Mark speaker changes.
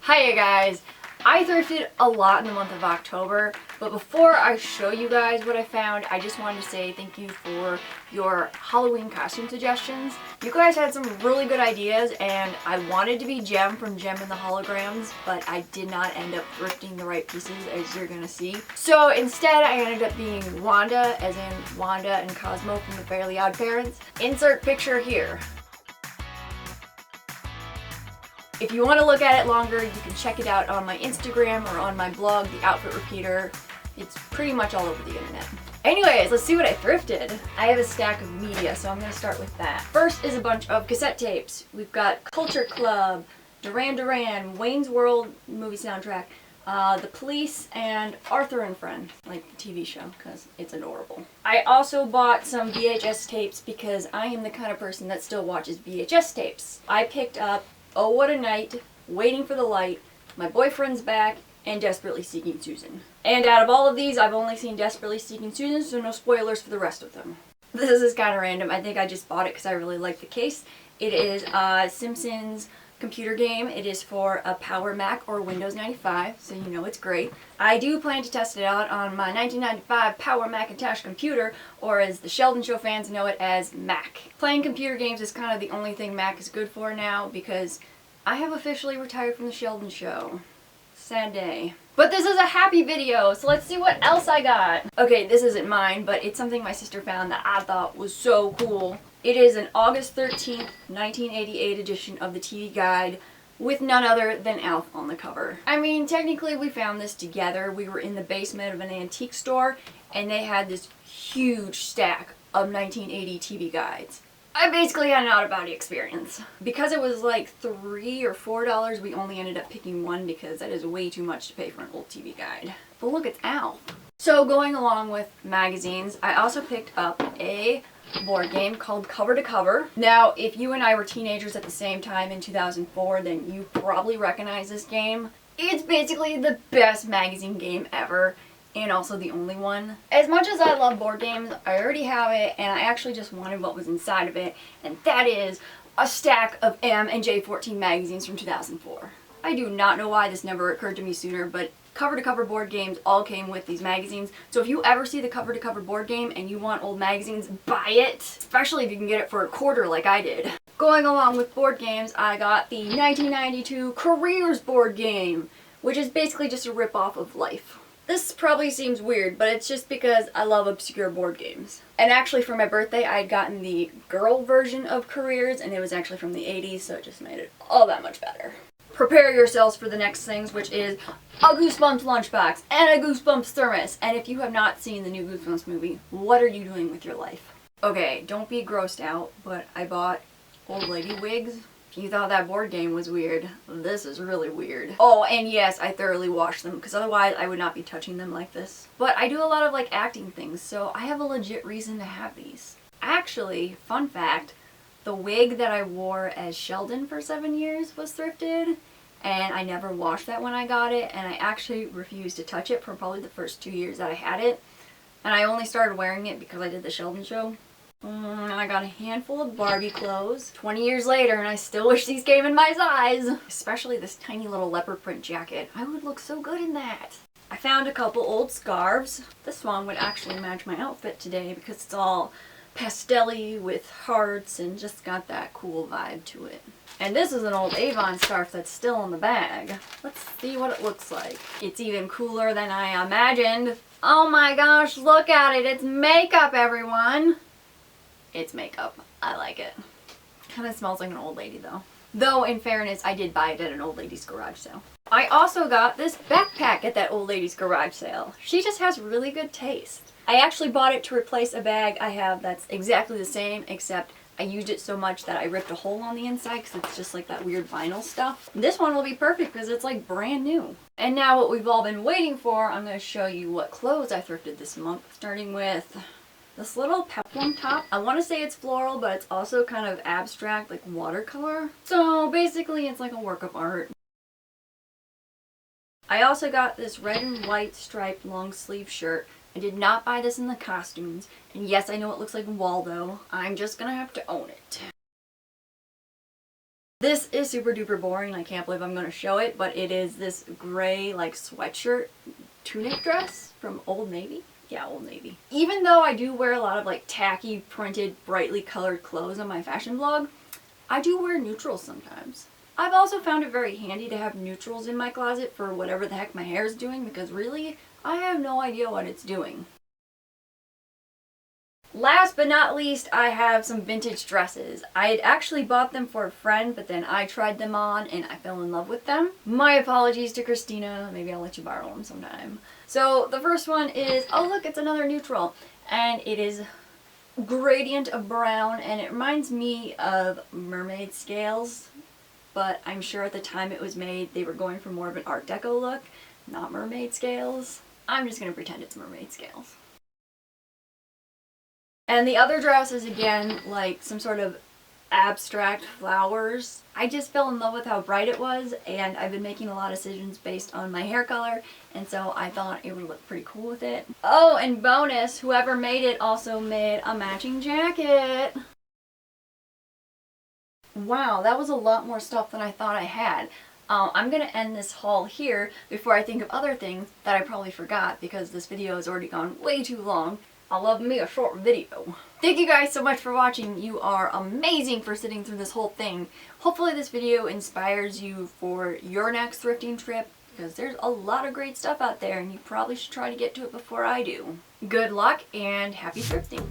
Speaker 1: Hiya guys! I thrifted a lot in the month of October, but before I show you guys what I found, I just wanted to say thank you for your Halloween costume suggestions. You guys had some really good ideas, and I wanted to be Gem from Gem and the Holograms, but I did not end up thrifting the right pieces, as you're gonna see. So instead, I ended up being Wanda, as in Wanda and Cosmo from the Fairly Odd Parents. Insert picture here. If you want to look at it longer, you can check it out on my Instagram or on my blog, The Outfit Repeater. It's pretty much all over the internet. Anyways, let's see what I thrifted. I have a stack of media, so I'm going to start with that. First is a bunch of cassette tapes. We've got Culture Club, Duran Duran, Wayne's World movie soundtrack, The Police, and Arthur and Friend, like the TV show, because it's adorable. I also bought some VHS tapes because I am the kind of person that still watches VHS tapes. I picked up Oh What a Night, Waiting for the Light, My Boyfriend's Back, and Desperately Seeking Susan. And out of all of these, I've only seen Desperately Seeking Susan, so no spoilers for the rest of them. This is kind of random. I think I just bought it because I really like the case. It is a Simpsons computer game. It is for a Power Mac or Windows 95, so you know it's great. I do plan to test it out on my 1995 Power Macintosh computer, or as the Sheldon Show fans know it as Mac. Playing computer games is kind of the only thing Mac is good for now because I have officially retired from the Sheldon Show. Sad day. But this is a happy video, so let's see what else I got. Okay, this isn't mine, but it's something my sister found that I thought was so cool. It is an August 13th, 1988 edition of the TV Guide with none other than Alf on the cover. I mean, technically we found this together. We were in the basement of an antique store and they had this huge stack of 1980 TV guides. I basically had an out-of-body experience. Because it was like $3 or $4, we only ended up picking one because that is way too much to pay for an old TV guide. But look, it's Alf. So going along with magazines, I also picked up a board game called Cover to Cover. Now, if you and I were teenagers at the same time in 2004, then you probably recognize this game. It's basically the best magazine game ever, and also the only one. As much as I love board games, I already have it, and I actually just wanted what was inside of it, and that is a stack of M and J14 magazines from 2004. I do not know why this never occurred to me sooner, but Cover to Cover board games all came with these magazines. So if you ever see the Cover to Cover board game and you want old magazines, buy it. Especially if you can get it for $1 like I did. Going along with board games, I got the 1992 Careers board game, which is basically just a rip-off of Life. This probably seems weird, but it's just because I love obscure board games. And actually for my birthday, I had gotten the girl version of Careers, and it was actually from the 80s, so it just made it all that much better. Prepare yourselves for the next things, which is a Goosebumps lunchbox and a Goosebumps thermos. And if you have not seen the new Goosebumps movie, what are you doing with your life? Okay, don't be grossed out, but I bought old lady wigs. If you thought that board game was weird, this is really weird. Oh, and yes, I thoroughly washed them, because otherwise I would not be touching them like this. But I do a lot of like acting things, so I have a legit reason to have these. Actually, fun fact, the wig that I wore as Sheldon for 7 years was thrifted, and I never washed that when I got it, and I actually refused to touch it for probably the first 2 years that I had it. And I only started wearing it because I did the Sheldon Show. And I got a handful of Barbie clothes 20 years later, and I still wish these came in my size. Especially this tiny little leopard print jacket. I would look so good in that. I found a couple old scarves. This one would actually match my outfit today because it's all pastel-y with hearts and just got that cool vibe to it. And this is an old Avon scarf that's still in the bag. Let's see what it looks like. It's even cooler than I imagined. Oh my gosh, look at it. It's makeup, everyone. It's makeup. I like it. Kind of smells like an old lady though. Though, in fairness, I did buy it at an old lady's garage sale. I also got this backpack at that old lady's garage sale. She just has really good taste. I actually bought it to replace a bag I have that's exactly the same, except I used it so much that I ripped a hole on the inside because it's just like that weird vinyl stuff. This one will be perfect because it's like brand new. And now what we've all been waiting for, I'm going to show you what clothes I thrifted this month. Starting with this little peplum top. I want to say it's floral, but it's also kind of abstract, like watercolor. So basically it's like a work of art. I also got this red and white striped long sleeve shirt. I did not buy this in the costumes, and yes, I know it looks like Waldo. I'm just gonna have to own it. This is super duper boring. I can't believe I'm going to show it, but it is this gray like sweatshirt tunic dress from Old Navy. Yeah, Old Navy. Even though I do wear a lot of like tacky, printed, brightly colored clothes on my fashion blog, I do wear neutrals sometimes. I've also found it very handy to have neutrals in my closet for whatever the heck my hair is doing, because really, I have no idea what it's doing. Last but not least, I have some vintage dresses. I had actually bought them for a friend, but then I tried them on and I fell in love with them. My apologies to Christina. Maybe I'll let you borrow them sometime. So the first one is, oh look, it's another neutral. And it is gradient of brown, and it reminds me of mermaid scales. But I'm sure at the time it was made, they were going for more of an Art Deco look, not mermaid scales. I'm just going to pretend it's mermaid scales. And the other dress is again like some sort of abstract flowers. I just fell in love with how bright it was, and I've been making a lot of decisions based on my hair color, and so I thought it would look pretty cool with it. Oh, and bonus, whoever made it also made a matching jacket. Wow, that was a lot more stuff than I thought I had. I'm going to end this haul here before I think of other things that I probably forgot, because this video has already gone way too long. I love me a short video. Thank you guys so much for watching. You are amazing for sitting through this whole thing. Hopefully this video inspires you for your next thrifting trip, because there's a lot of great stuff out there and you probably should try to get to it before I do. Good luck and happy thrifting.